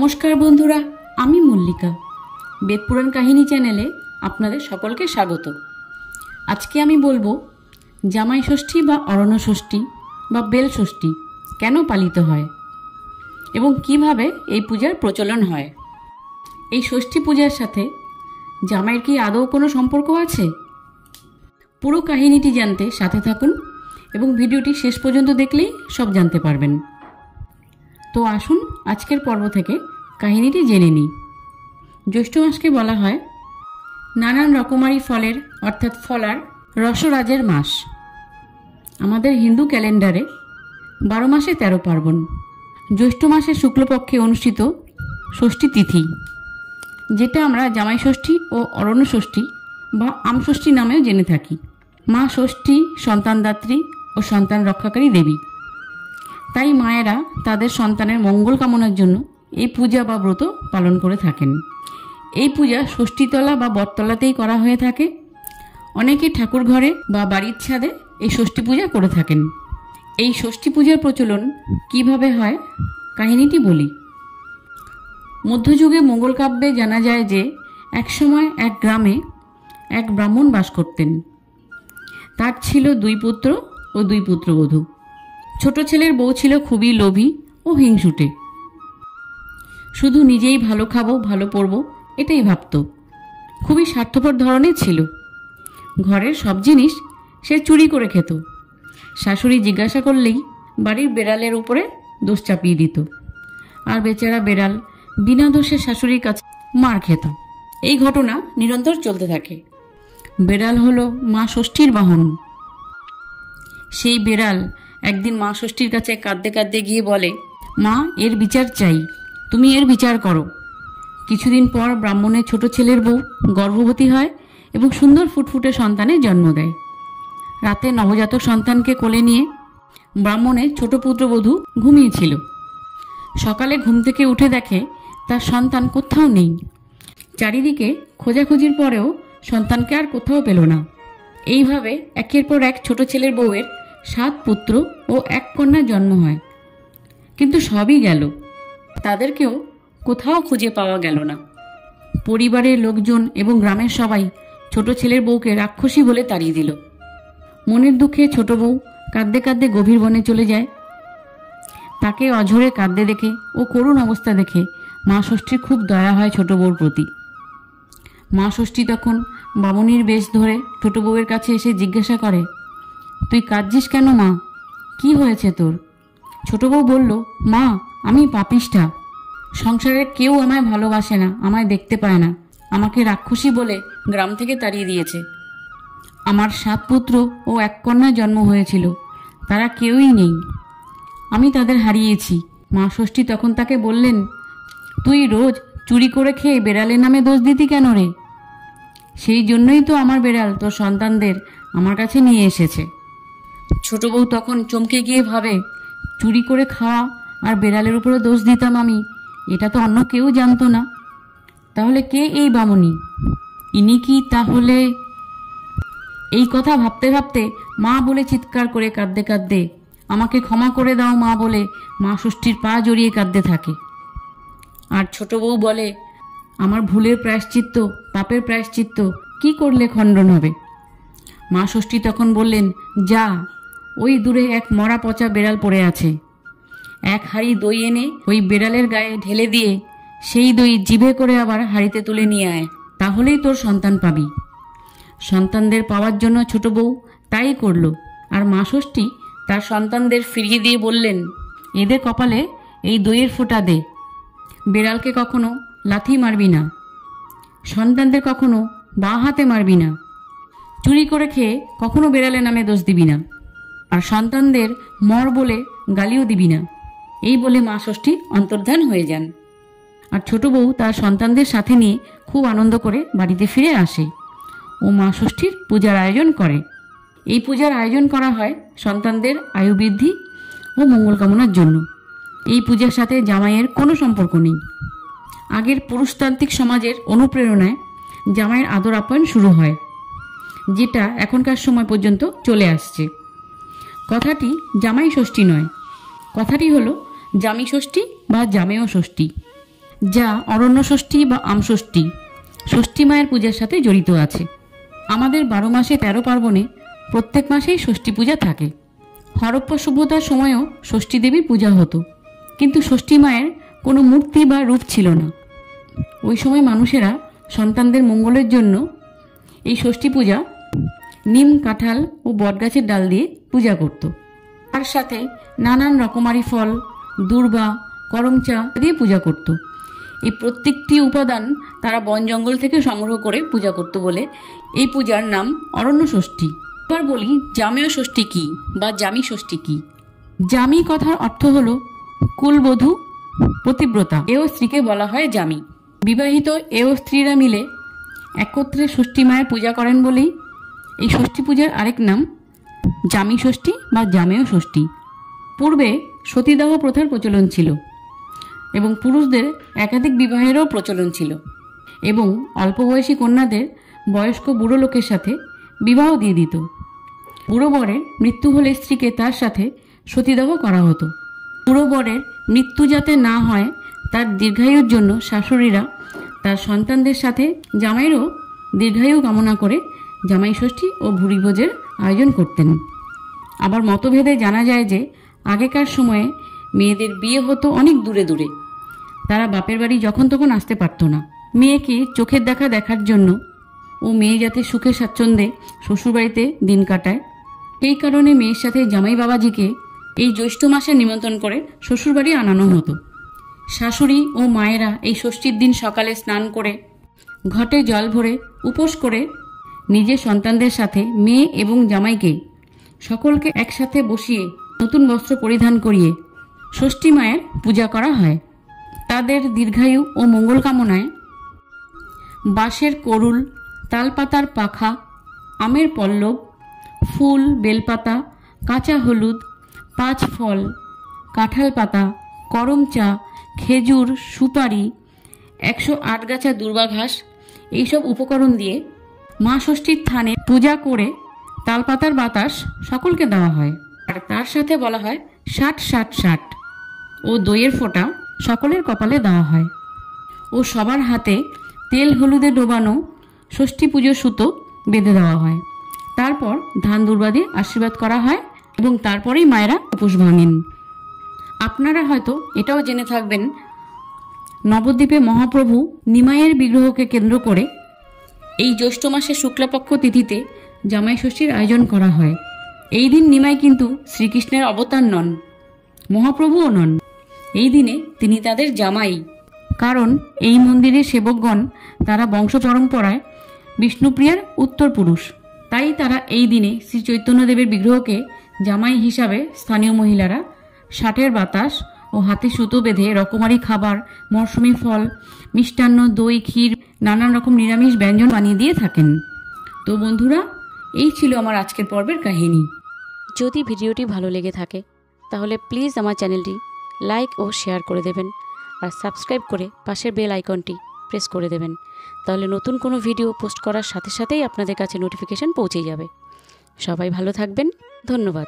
নমস্কার বন্ধুরা, আমি মল্লিকা। বেদপুরাণ কাহিনী চ্যানেলে আপনাদের সকলকে স্বাগত। আজকে আমি বলবো জামাই ষষ্ঠী বা অরণ্য ষষ্ঠী বা বেল ষষ্ঠী কেন পালিত হয় এবং কিভাবে এই পূজার প্রচলন হয়। এই ষষ্ঠী পূজার সাথে জামাইয়ের কি আদৌ কোনো সম্পর্ক আছে? পুরো কাহিনীটি জানতে সাথে থাকুন এবং ভিডিওটি শেষ পর্যন্ত দেখলেই সব জানতে পারবেন। তো আসুন আজকের পর্ব থেকে কাহিনীটি জেনে নিই। জ্যৈষ্ঠ মাসকে বলা হয় নানান রকমারি ফলের অর্থাৎ ফলার রসরাজের মাস। আমাদের হিন্দু ক্যালেন্ডারে 12 মাসে 13 পার্বণ। জ্যৈষ্ঠ মাসের শুক্লপক্ষে অনুষ্ঠিত ষষ্ঠী তিথি, যেটা আমরা জামাই ষষ্ঠী ও অরণ্য ষষ্ঠী বা আম ষষ্ঠী নামেও জেনে থাকি। মা ষষ্ঠী সন্তানদাত্রী ও সন্তান রক্ষাকারী দেবী। তাই মায়েরা তাদের সন্তানের মঙ্গল কামনার জন্য এই পূজা বা ব্রত পালন করে থাকেন। এই পূজা ষষ্ঠীতলা বা বটতলাতেই করা হয়ে থাকে। অনেকে ঠাকুর ঘরে বা বাড়ির ছাদে এই ষষ্ঠী পূজা করে থাকেন। এই ষষ্ঠী পূজার প্রচলন কিভাবে হয় কাহিনীটি বলি। মধ্যযুগে মোগল কাব্যে জানা যায় যে একসময় এক গ্রামে এক ব্রাহ্মণ বাস করতেন। তার ছিল 2 পুত্র ও 2 পুত্রবধূ। ছোট ছেলের বউ ছিল খুবই লোভী ও হিংসুটে। শুধু নিজেই ভালো খাবো, ভালো পরবো, এটাই ভাবত। খুবই স্বার্থপর ধরনের ছিল। ঘরের সব জিনিস সে চুরি করে খেত। শাশুড়ি জিজ্ঞাসা করলেই বাড়ির বেড়ালের উপরে দোষ চাপিয়ে দিত, আর বেচারা বেড়াল বিনা দোষে শাশুড়ির কাছে মার খেত। এই ঘটনা নিরন্তর চলতে থাকে। বেড়াল হলো মা ষষ্ঠীর বাহন। সেই বেড়াল একদিন মা ষষ্ঠীর কাছে কাঁদতে কাঁদতে গিয়ে বলে, মা, এর বিচার চাই, তুমি এর বিচার করো। কিছুদিন পর ব্রাহ্মণের ছোট ছেলের বউ গর্ভবতী হয় এবং সুন্দর ফুটফুটে সন্তানের জন্ম দেয়। রাতে নবজাতক সন্তানকে কোলে নিয়ে ব্রাহ্মণের ছোট পুত্রবধূ ঘুমিয়েছিল। সকালে ঘুম থেকে উঠে দেখে তার সন্তান কোথাও নেই। চারিদিকে খোঁজাখুঁজির পরেও সন্তানকে আর কোথাও পেল না। এইভাবে একের পর এক ছোট ছেলের বউয়ের 7 পুত্র ও 1 কন্যার জন্ম হয়। কিন্তু সবই গেল, তাদেরকেও কোথাও খুঁজে পাওয়া গেল না। পরিবারের লোকজন এবং গ্রামের সবাই ছোট ছেলের বউকে রাক্ষসী বলে তাড়িয়ে দিল। মনের দুঃখে ছোট বউ কাঁদতে কাঁদতে গভীর বনে চলে যায়। তাকে অঝরে কাঁদতে দেখে ও করুণ অবস্থা দেখে মা ষষ্ঠীর খুব দয়া হয় ছোট বউর প্রতি। মা ষষ্ঠী তখন বামুনির বেশ ধরে ছোট বউয়ের কাছে এসে জিজ্ঞাসা করে, তুই কাঁদছিস কেন মা? কি হয়েছে তোর? ছোট বউ বলল, মা, আমি পাপিষ্ঠা। সংসারের কেউ আমায় ভালোবাসে না, আমায় দেখতে পায় না। আমাকে রাক্ষসী বলে গ্রাম থেকে তাড়িয়ে দিয়েছে। আমার 7 পুত্র ও 1 কন্যার জন্ম হয়েছিল, তারা কেউই নেই। আমি তাদের হারিয়েছি। মা ষষ্ঠী তখন তাকে বললেন, তুই রোজ চুরি করে খেয়ে বেড়ালের নামে দোষ দিতি কেন রে? সেই জন্যই তো আমার বেড়াল তোর সন্তানদের আমার কাছে নিয়ে এসেছে। ছোট বউ তখন চমকে গিয়ে ভাবে, চুরি করে খাওয়া আর বেড়ালের উপরে দোষ দিতাম আমি, এটা তো অন্য কেউ জানতো না। তাহলে কে এই বামুনি? ইনি কি তাহলে? এই কথা ভাবতে ভাবতে মা বলে চিৎকার করে কাঁদতে কাঁদতে, আমাকে ক্ষমা করে দাও মা বলে মা ষষ্ঠীর পা জড়িয়ে কাঁদতে থাকে। আর ছোট বউ বলে, আমার ভুলের প্রায়শ্চিত্ত, পাপের প্রায়শ্চিত্ত কি করলে খণ্ডন হবে? মা ষষ্ঠী তখন বললেন, যা, ওই দূরে এক মরা পচা বেড়াল পড়ে আছে। 1 হাঁড়ি দই এনে ওই বেড়ালের গায়ে ঢেলে দিয়ে সেই দই জিভে করে আবার হাঁড়িতে তুলে নিয়ে আয়, তাহলেই তোর সন্তান পাবি। সন্তানদের পাওয়ার জন্য ছোট বউ তাই করল। আর মা ষষ্ঠী তার সন্তানদের ফিরিয়ে দিয়ে বললেন, এদের কপালে এই দইয়ের ফোঁটা দে। বেড়ালকে কখনো লাথি মারবি না, সন্তানদের কখনো বাঁ হাতে মারবি না, চুরি করে খেয়ে কখনো বেড়ালের নামে দোষ দিবি না, আর সন্তানদের মর বলে গালিও দিবি না। এই বলে মা ষষ্ঠী অন্তর্ধান হয়ে যান। আর ছোট বউ তার সন্তানদের সাথে নিয়ে খুব আনন্দ করে বাড়িতে ফিরে আসে ও মা ষষ্ঠীর পূজার আয়োজন করে। এই পূজার আয়োজন করা হয় সন্তানদের আয়ু বৃদ্ধি ও মঙ্গল কামনার জন্য। এই পূজার সাথে জামাইয়ের কোনো সম্পর্ক নেই। আগের পুরুষতান্ত্রিক সমাজের অনুপ্রেরণায় জামাইয়ের আদর আপ্যায়ন শুরু হয়, যেটা এখনকার সময় পর্যন্ত চলে আসছে। কথাটি জামাই ষষ্ঠী নয়, কথাটি হলো জামি ষষ্ঠী বা জামেয় ষষ্ঠী। যা অরণ্য ষষ্ঠী বা আমষষ্ঠী ষষ্ঠী মায়ের পূজার সাথে জড়িত আছে। আমাদের 12 মাসে 13 পার্বণে প্রত্যেক মাসেই ষষ্ঠী পূজা থাকে। হরপ্পা সভ্যতার সময়ও ষষ্ঠী দেবীর পূজা হতো, কিন্তু ষষ্ঠী মায়ের কোনো মূর্তি বা রূপ ছিল না। ওই সময় মানুষেরা সন্তানদের মঙ্গলের জন্য এই ষষ্ঠী পূজা নিম, কাঁঠাল ও বটগাছের ডাল দিয়ে পূজা করত। তার সাথে নানান রকমারি ফল, দূর্বা, করম চা দিয়ে পূজা করত। এই প্রত্যেকটি উপাদান তারা বন জঙ্গল থেকে সংগ্রহ করে পূজা করত বলে এই পূজার নাম অরণ্য ষষ্ঠী। এবার বলি জামেয় ষষ্ঠী কি বা জামি ষষ্ঠী কি। জামি কথার অর্থ হলো কুলবধূ, পতিব্রতা। এও স্ত্রীকে বলা হয় জামি। বিবাহিত এও স্ত্রীরা মিলে একত্রে ষষ্ঠী মায়ের পূজা করেন বলেই এই ষষ্ঠী পূজার আরেক নাম জামি ষষ্ঠী বা জামেয় ষষ্ঠী। পূর্বে সতীদাহ প্রথার প্রচলন ছিল এবং পুরুষদের একাধিক বিবাহেরও প্রচলন ছিল, এবং অল্প বয়সী কন্যাদের বয়স্ক বুড়ো লোকের সাথে বিবাহ দিয়ে দিত। বুড়ো বরের মৃত্যু হলে স্ত্রীকে তার সাথে সতীদাহ করা হতো। বুড়ো বরের মৃত্যু যাতে না হয় তার দীর্ঘায়ুর জন্য শাশুড়িরা তার সন্তানদের সাথে জামাইয়েরও দীর্ঘায়ু কামনা করে জামাই ষষ্ঠী ও ভুরিভোজের আয়োজন করতেন। আবার মতভেদে জানা যায় যে আগেকার সময়ে মেয়েদের বিয়ে হতো অনেক দূরে দূরে। তারা বাপের বাড়ি যখন তখন আসতে পারত না। মেয়েকে চোখের দেখা দেখার জন্য ও মেয়ে যাতে সুখে স্বাচ্ছন্দ্যে শ্বশুরবাড়িতে দিন কাটায়, এই কারণে মেয়ের সাথে জামাই বাবাজিকে এই জ্যৈষ্ঠ মাসে নিমন্ত্রণ করে শ্বশুরবাড়ি আনানো হতো। শাশুড়ি ও মায়েরা এই ষষ্ঠীর দিন সকালে স্নান করে ঘটে জল ভরে উপোস করে নিজের সন্তানদের সাথে মেয়ে এবং জামাইকে সকলকে একসাথে বসিয়ে নতুন বস্ত্র পরিধান করিয়ে ষষ্ঠী মায়ের পূজা করা হয়। তাদের দীর্ঘায়ু ও মঙ্গল কামনায় বাঁশের করুল, তালপাতার পাখা, আমের পল্লব, ফুল, বেলপাতা, কাঁচা হলুদ, 5 ফল, কাঁঠাল পাতা, করম চা, খেজুর, সুপারি, 108 গাছা দূর্বা ঘাস এইসব উপকরণ দিয়ে মা ষষ্ঠীর থানে পূজা করে তালপাতার বাতাস সকলকে দেওয়া হয়। আর তার সাথে বলা হয় 60-60-60 ও দইয়ের ফোঁটা সকলের কপালে দেওয়া হয় ও সবার হাতে তেল হলুদে ডোবানো ষষ্ঠী পুজোর সুতো বেঁধে দেওয়া হয়। তারপর ধান দুর্বা দিয়ে আশীর্বাদ করা হয় এবং তারপরেই মায়েরা উপোস ভাঙেন। আপনারা হয়তো এটাও জেনে থাকবেন, নবদ্বীপে মহাপ্রভু নিমাইয়ের বিগ্রহকে কেন্দ্র করে এই জ্যৈষ্ঠ মাসে শুক্লাপক্ষ তিথিতে জামাই ষষ্ঠীর আয়োজন করা হয়। এই দিন নিমাই কিন্তু শ্রীকৃষ্ণের অবতার নন, মহাপ্রভুও নন। এই দিনে তিনি তাদের জামাই, কারণ এই মন্দিরের সেবকগণ তারা বংশ পরম্পরায় বিষ্ণুপ্রিয়ার উত্তর পুরুষ। তাই তারা এই দিনে শ্রী চৈতন্যদেবের বিগ্রহকে জামাই হিসাবে স্থানীয় মহিলারা ষাটের বাতাস ও হাতে সুতো বেঁধে রকমারি খাবার, মরশুমি ফল, মিষ্টান্ন, দই, ক্ষীর, নানান রকম নিরামিষ ব্যঞ্জন বানিয়ে দিয়ে থাকেন। তো বন্ধুরা, এই ছিল আমার আজকের পর্বের কাহিনী। যদি ভিডিওটি ভালো লেগে থাকে তাহলে প্লিজ আমার চ্যানেলটি লাইক ও শেয়ার করে দেবেন, আর সাবস্ক্রাইব করে পাশের বেল আইকনটি প্রেস করে দেবেন। তাহলে নতুন কোনো ভিডিও পোস্ট করার সাথে সাথেই আপনাদের কাছে নোটিফিকেশান পৌঁছে যাবে। সবাই ভালো থাকবেন। ধন্যবাদ।